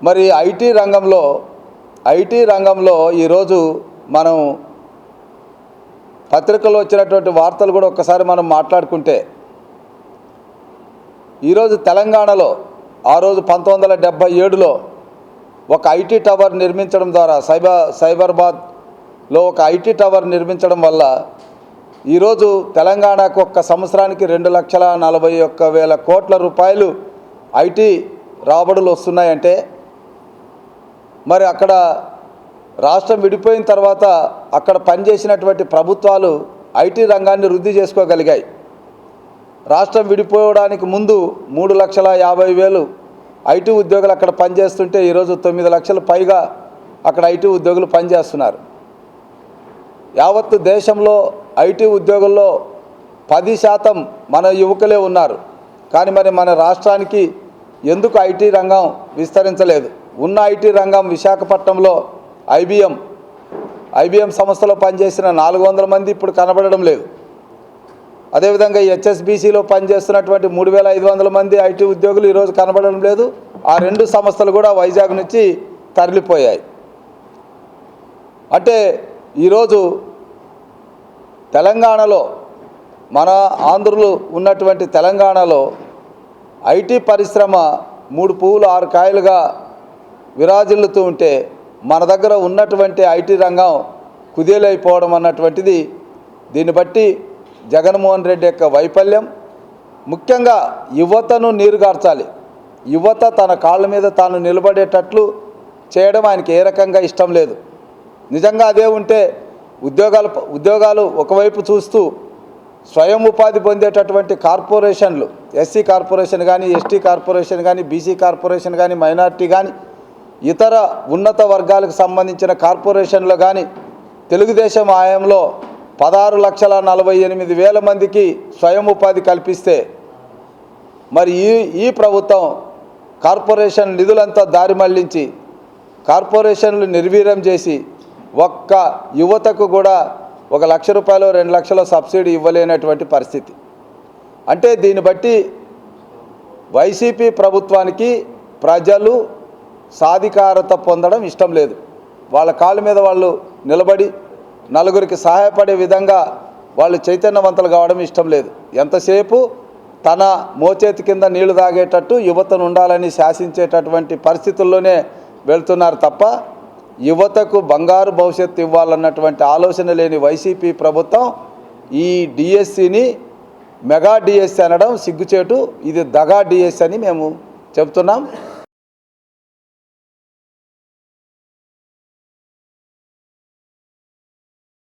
మరి ఐటీ రంగంలో ఈరోజు మనం పత్రికల్లో వచ్చినటువంటి వార్తలు కూడా ఒక్కసారి మనం మాట్లాడుకుంటే, ఈరోజు తెలంగాణలో ఆ రోజు 1977లో ఒక ఐటీ టవర్ నిర్మించడం ద్వారా సైబరాబాద్లో ఒక ఐటీ టవర్ నిర్మించడం వల్ల ఈరోజు తెలంగాణకు ఒక్క సంవత్సరానికి 2,41,000 కోట్ల రూపాయలు ఐటీ రాబడులు వస్తున్నాయంటే, మరి అక్కడ రాష్ట్రం విడిపోయిన తర్వాత అక్కడ పనిచేసినటువంటి ప్రభుత్వాలు ఐటీ రంగాన్ని వృద్ధి చేసుకోగలిగాయి. రాష్ట్రం విడిపోవడానికి ముందు 3,50,000 ఐటీ ఉద్యోగులు అక్కడ పనిచేస్తుంటే ఈరోజు 9 లక్షల పైగా అక్కడ ఐటీ ఉద్యోగులు పనిచేస్తున్నారు. యావత్తు దేశంలో ఐటీ ఉద్యోగుల్లో 10% మన యువకులే ఉన్నారు. కానీ మరి మన రాష్ట్రానికి ఎందుకు ఐటీ రంగం విస్తరించలేదు? ఉన్న ఐటీ రంగం విశాఖపట్నంలో ఐబిఎం సంస్థలో పనిచేసిన 400 మంది ఇప్పుడు కనబడడం లేదు. అదేవిధంగా హెచ్ఎస్బీసీలో పనిచేస్తున్నటువంటి 3,500 మంది ఐటీ ఉద్యోగులు ఈరోజు కనబడడం లేదు. ఆ 2 సంస్థలు కూడా వైజాగ్ నుంచి తరలిపోయాయి. అంటే ఈరోజు తెలంగాణలో, మన ఆంధ్రులు ఉన్నటువంటి తెలంగాణలో ఐటీ పరిశ్రమ 3 పువ్వులు 6 కాయలుగా విరాజిల్లుతూ ఉంటే, మన దగ్గర ఉన్నటువంటి ఐటీ రంగం కుదేలైపోవడం అన్నటువంటిది, దీన్ని బట్టి జగన్మోహన్ రెడ్డి యొక్క వైఫల్యం. ముఖ్యంగా యువతను నీరుగార్చాలి. యువత తన కాళ్ళ మీద తాను నిలబడేటట్లు చేయడం ఆయనకి ఏ రకంగా ఇష్టం లేదు. నిజంగా అదే ఉంటే ఉద్యోగాలు ఒకవైపు చూస్తూ స్వయం ఉపాధి పొందేటటువంటి కార్పొరేషన్లు, ఎస్సీ కార్పొరేషన్ కానీ, ఎస్టీ కార్పొరేషన్ కానీ, బీసీ కార్పొరేషన్ కానీ, మైనారిటీ కానీ, ఇతర ఉన్నత వర్గాలకు సంబంధించిన కార్పొరేషన్లు కానీ తెలుగుదేశం హయాంలో 16,48,000 మందికి స్వయం ఉపాధి కల్పిస్తే, మరి ఈ ప్రభుత్వం కార్పొరేషన్ నిధులంతా దారి మళ్లించి కార్పొరేషన్లు నిర్వీర్యం చేసి ఒక్క యువతకు కూడా 1 లక్ష రూపాయలు 2 లక్షల సబ్సిడీ ఇవ్వలేనటువంటి పరిస్థితి. అంటే దీన్ని బట్టి వైసీపీ ప్రభుత్వానికి ప్రజలు సాధికారత పొందడం ఇష్టం లేదు. వాళ్ళ కాళ్ళ మీద వాళ్ళు నిలబడి నలుగురికి సహాయపడే విధంగా వాళ్ళు చైతన్యవంతులు కావడం ఇష్టం లేదు. ఎంతసేపు తన మోచేతి కింద నీళ్లు తాగేటట్టు యువతను ఉండాలని శాసించేటటువంటి పరిస్థితుల్లోనే వెళ్తున్నారు తప్ప, యువతకు బంగారు భవిష్యత్తు ఇవ్వాలన్నటువంటి ఆలోచన లేని వైసీపీ ప్రభుత్వం ఈ డిఎస్సిని మెగా డిఎస్సి అనడం సిగ్గుచేటు. ఇది దగా డిఎస్సి అని మేము చెప్తున్నాం.